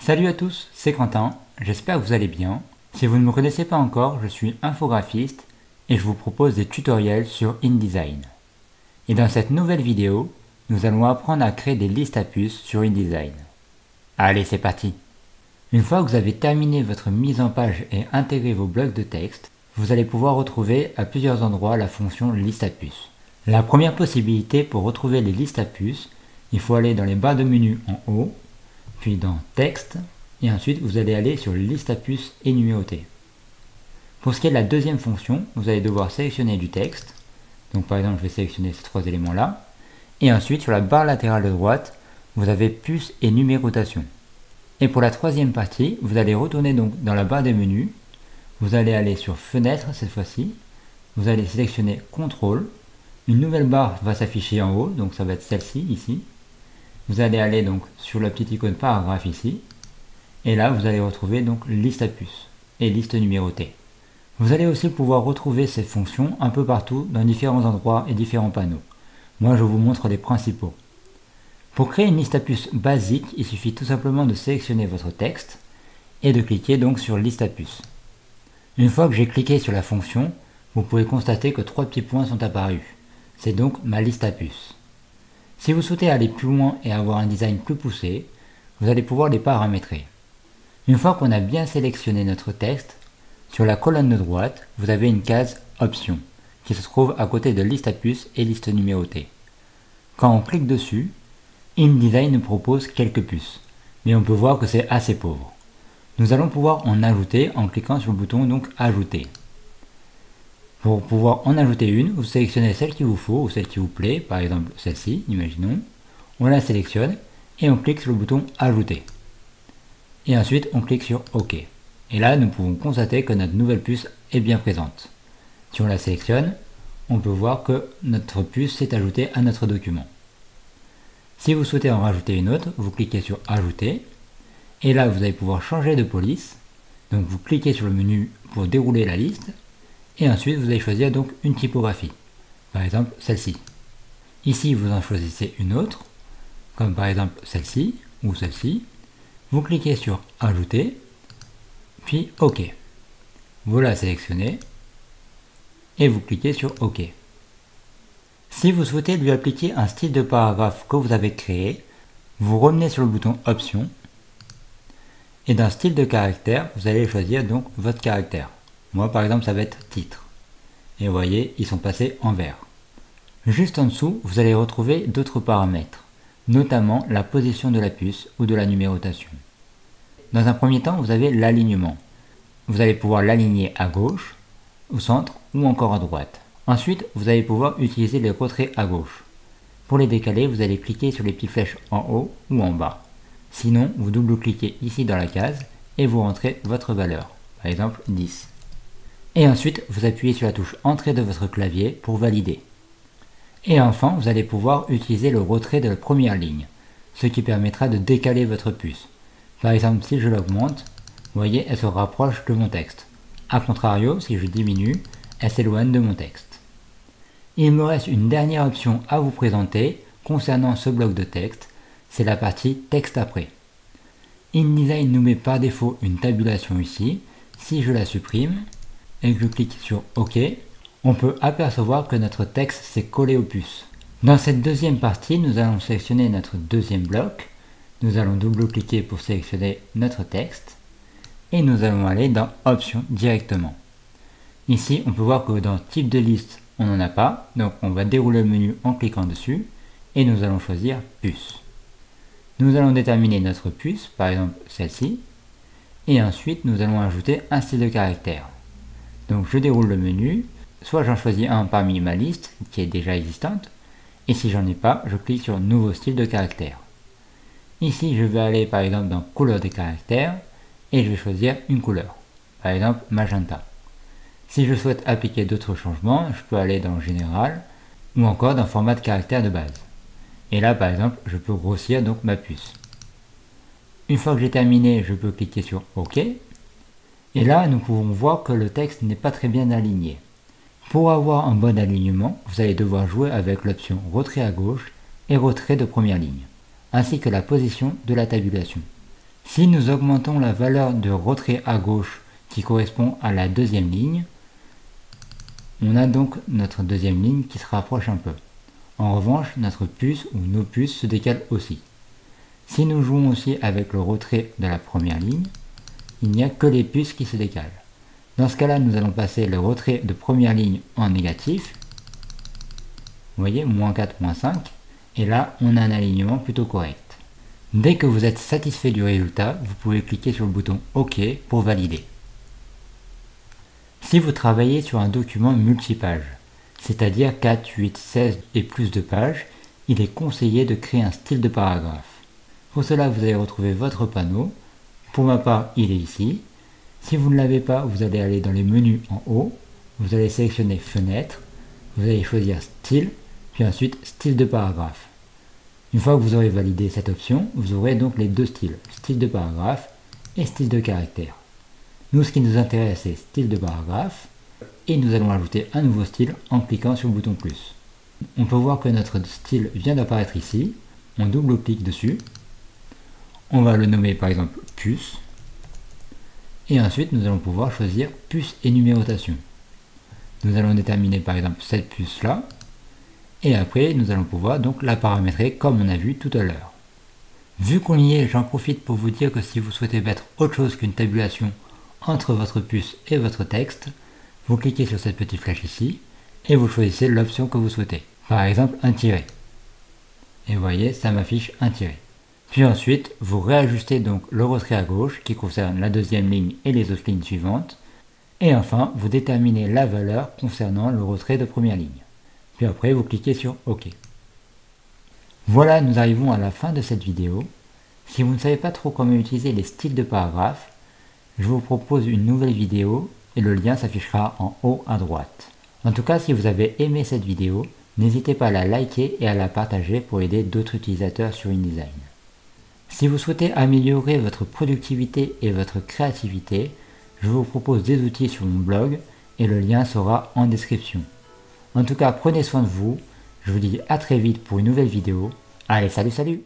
Salut à tous, c'est Quentin, j'espère que vous allez bien. Si vous ne me connaissez pas encore, je suis infographiste et je vous propose des tutoriels sur InDesign. Et dans cette nouvelle vidéo, nous allons apprendre à créer des listes à puces sur InDesign. Allez, c'est parti! Une fois que vous avez terminé votre mise en page et intégré vos blocs de texte, vous allez pouvoir retrouver à plusieurs endroits la fonction liste à puces. La première possibilité pour retrouver les listes à puces, il faut aller dans les barres de menu en haut, puis dans texte, et ensuite vous allez aller sur liste à puces et numérotée. Pour ce qui est de la deuxième fonction, vous allez devoir sélectionner du texte. Donc par exemple, je vais sélectionner ces trois éléments là. Et ensuite, sur la barre latérale de droite, vous avez puces et numérotation. Et pour la troisième partie, vous allez retourner donc dans la barre des menus. Vous allez aller sur fenêtre cette fois-ci. Vous allez sélectionner contrôle. Une nouvelle barre va s'afficher en haut, donc ça va être celle-ci ici. Vous allez aller donc sur la petite icône paragraphe ici. Et là, vous allez retrouver donc liste à puces et liste numérotée. Vous allez aussi pouvoir retrouver ces fonctions un peu partout dans différents endroits et différents panneaux. Moi, je vous montre les principaux. Pour créer une liste à puces basique, il suffit tout simplement de sélectionner votre texte et de cliquer donc sur liste à puces. Une fois que j'ai cliqué sur la fonction, vous pouvez constater que trois petits points sont apparus. C'est donc ma liste à puces. Si vous souhaitez aller plus loin et avoir un design plus poussé, vous allez pouvoir les paramétrer. Une fois qu'on a bien sélectionné notre texte, sur la colonne de droite, vous avez une case Options qui se trouve à côté de liste à puces et liste numérotée. Quand on clique dessus, InDesign nous propose quelques puces, mais on peut voir que c'est assez pauvre. Nous allons pouvoir en ajouter en cliquant sur le bouton donc Ajouter. Pour pouvoir en ajouter une, vous sélectionnez celle qu'il vous faut ou celle qui vous plaît, par exemple celle-ci, imaginons. On la sélectionne et on clique sur le bouton Ajouter. Et ensuite, on clique sur OK. Et là, nous pouvons constater que notre nouvelle puce est bien présente. Si on la sélectionne, on peut voir que notre puce s'est ajoutée à notre document. Si vous souhaitez en rajouter une autre, vous cliquez sur Ajouter. Et là, vous allez pouvoir changer de police. Donc, vous cliquez sur le menu pour dérouler la liste. Et ensuite, vous allez choisir donc une typographie. Par exemple, celle-ci. Ici, vous en choisissez une autre, comme par exemple celle-ci ou celle-ci. Vous cliquez sur Ajouter, puis OK. Vous la sélectionnez et vous cliquez sur OK. Si vous souhaitez lui appliquer un style de paragraphe que vous avez créé, vous revenez sur le bouton Options et dans style de caractère, vous allez choisir donc votre caractère. Moi par exemple ça va être titre. Et vous voyez, ils sont passés en vert. Juste en dessous, vous allez retrouver d'autres paramètres, notamment la position de la puce ou de la numérotation. Dans un premier temps, vous avez l'alignement. Vous allez pouvoir l'aligner à gauche, au centre ou encore à droite. Ensuite, vous allez pouvoir utiliser les retraits à gauche. Pour les décaler, vous allez cliquer sur les petites flèches en haut ou en bas. Sinon, vous double-cliquez ici dans la case et vous rentrez votre valeur, par exemple 10. Et ensuite, vous appuyez sur la touche Entrée de votre clavier pour valider. Et enfin, vous allez pouvoir utiliser le retrait de la première ligne, ce qui permettra de décaler votre puce. Par exemple, si je l'augmente, vous voyez, elle se rapproche de mon texte. A contrario, si je diminue, elle s'éloigne de mon texte. Il me reste une dernière option à vous présenter concernant ce bloc de texte, c'est la partie texte après. InDesign nous met par défaut une tabulation ici. Si je la supprime, et que je clique sur OK, on peut apercevoir que notre texte s'est collé aux puces. Dans cette deuxième partie, nous allons sélectionner notre deuxième bloc. Nous allons double-cliquer pour sélectionner notre texte. Et nous allons aller dans Options directement. Ici, on peut voir que dans Type de liste, on n'en a pas. Donc on va dérouler le menu en cliquant dessus. Et nous allons choisir Puce. Nous allons déterminer notre puce, par exemple celle-ci. Et ensuite, nous allons ajouter un style de caractère. Donc je déroule le menu, soit j'en choisis un parmi ma liste qui est déjà existante, et si j'en ai pas, je clique sur Nouveau style de caractère. Ici je vais aller par exemple dans Couleur des caractères, et je vais choisir une couleur, par exemple magenta. Si je souhaite appliquer d'autres changements, je peux aller dans Général, ou encore dans Format de caractère de base. Et là par exemple, je peux grossir donc ma puce. Une fois que j'ai terminé, je peux cliquer sur OK. Et là, nous pouvons voir que le texte n'est pas très bien aligné. Pour avoir un bon alignement, vous allez devoir jouer avec l'option retrait à gauche et retrait de première ligne, ainsi que la position de la tabulation. Si nous augmentons la valeur de retrait à gauche qui correspond à la deuxième ligne, on a donc notre deuxième ligne qui se rapproche un peu. En revanche, notre puce ou nos puces se décalent aussi. Si nous jouons aussi avec le retrait de la première ligne, il n'y a que les puces qui se décalent. Dans ce cas-là, nous allons passer le retrait de première ligne en négatif. Vous voyez, -4, -5. Et là, on a un alignement plutôt correct. Dès que vous êtes satisfait du résultat, vous pouvez cliquer sur le bouton OK pour valider. Si vous travaillez sur un document multipage, c'est-à-dire 4, 8, 16 et plus de pages, il est conseillé de créer un style de paragraphe. Pour cela, vous allez retrouver votre panneau. Pour ma part, il est ici. Si vous ne l'avez pas, vous allez aller dans les menus en haut, vous allez sélectionner Fenêtre, vous allez choisir Style, puis ensuite Style de paragraphe. Une fois que vous aurez validé cette option, vous aurez donc les deux styles, style de paragraphe et style de caractère. Nous, ce qui nous intéresse, c'est style de paragraphe, et nous allons ajouter un nouveau style en cliquant sur le bouton plus. On peut voir que notre style vient d'apparaître ici, on double-clique dessus, on va le nommer par exemple puce, et ensuite nous allons pouvoir choisir puce et numérotation. Nous allons déterminer par exemple cette puce là, et après nous allons pouvoir donc la paramétrer comme on a vu tout à l'heure. Vu qu'on y est, j'en profite pour vous dire que si vous souhaitez mettre autre chose qu'une tabulation entre votre puce et votre texte, vous cliquez sur cette petite flèche ici, et vous choisissez l'option que vous souhaitez. Par exemple un tiret. Et vous voyez, ça m'affiche un tiret. Puis ensuite, vous réajustez donc le retrait à gauche qui concerne la deuxième ligne et les autres lignes suivantes. Et enfin, vous déterminez la valeur concernant le retrait de première ligne. Puis après, vous cliquez sur OK. Voilà, nous arrivons à la fin de cette vidéo. Si vous ne savez pas trop comment utiliser les styles de paragraphe, je vous propose une nouvelle vidéo et le lien s'affichera en haut à droite. En tout cas, si vous avez aimé cette vidéo, n'hésitez pas à la liker et à la partager pour aider d'autres utilisateurs sur InDesign. Si vous souhaitez améliorer votre productivité et votre créativité, je vous propose des outils sur mon blog et le lien sera en description. En tout cas, prenez soin de vous, je vous dis à très vite pour une nouvelle vidéo. Allez, salut!